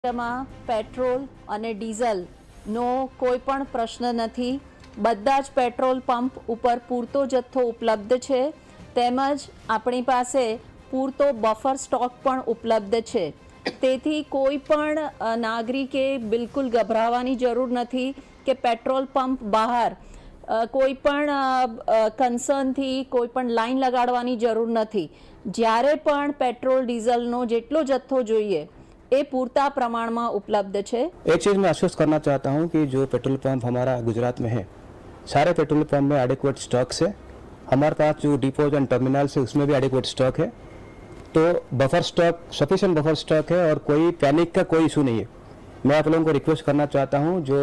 માં પેટ્રોલ અને ડીઝલનો કોઈ પણ પ્રશ્ન નથી। બધા જ પેટ્રોલ પંપ ઉપર પૂરતો જથ્થો ઉપલબ્ધ છે તેમજ આપણી પાસે પૂરતો બફર સ્ટોક પણ ઉપલબ્ધ છે। તેથી કોઈ પણ નાગરિકે બિલકુલ ગભરાવાની જરૂર નથી કે પેટ્રોલ પંપ બહાર કોઈ પણ કન્સર્નથી કોઈ પણ લાઈન લગાડવાની જરૂર નથી। જ્યારે પણ પેટ્રોલ ડીઝલનો જેટલો જથ્થો જોઈએ ये पूर्ता प्रमाण में उपलब्ध है। एक चीज़ मैं आश्वस्त करना चाहता हूँ कि जो पेट्रोल पंप हमारा गुजरात में है, सारे पेट्रोल पंप में एडिक्वेट स्टॉक है। हमारे पास जो डिपोज एंड टर्मिनल्स है उसमें भी एडिक्वेट स्टॉक है, तो buffer stock sufficient buffer stock है और कोई पैनिक का कोई इशू नहीं है। मैं आप लोगों को रिक्वेस्ट करना चाहता हूँ जो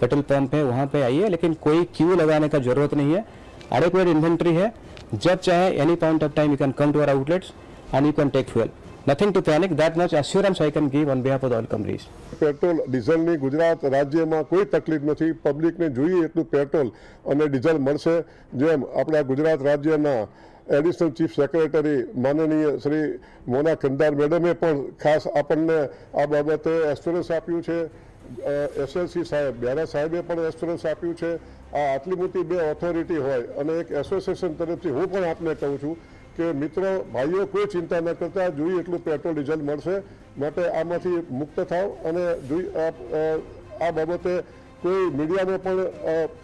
पेट्रोल पंप है वहाँ पे आइए, लेकिन कोई क्यू लगाने का ज़रूरत नहीं है। एडिक्वेट इन्वेंट्री है, जब चाहे any point of time you can come to our outlets and you can take fuel. Nothing to panic. That much assurance I can give on behalf of all companies. Petrol ડીઝલની ગુજરાત રાજ્યમાં કોઈ તકલીફ નથી। પબ્લિકને જોઈએ એટલું પેટ્રોલ અને diesel મળશે। જેમ આપણા ગુજરાત રાજ્યના એડિશનલ ચીફ સેક્રેટરી માનનીય શ્રી મોના કંદાર મેડમે પણ ખાસ આપણને આ બાબતે એસ્યોરન્સ આપ્યું છે। એસએલસી સાહેબ બેરા સાહેબે પણ એસ્યોરન્સ આપ્યું છે। આ આટલી મોટી બે ઓથોરિટી હોય અને એક એસોસિએશન તરફથી હું પણ આપને કહું છું કે મિત્રો ભાઈઓ કોઈ ચિંતા ન કરતા, જોઈએ એટલું પેટ્રોલ ડીઝલ મળશે, માટે આમાંથી મુક્ત થાવ અને આ બાબતે કોઈ મીડિયાને પણ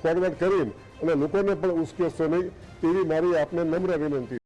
ફોરવર્ડ કરીને અને લોકોને પણ ઉશ્કેરશો નહીં, તેવી મારી આપને નમ્ર વિનંતી છે।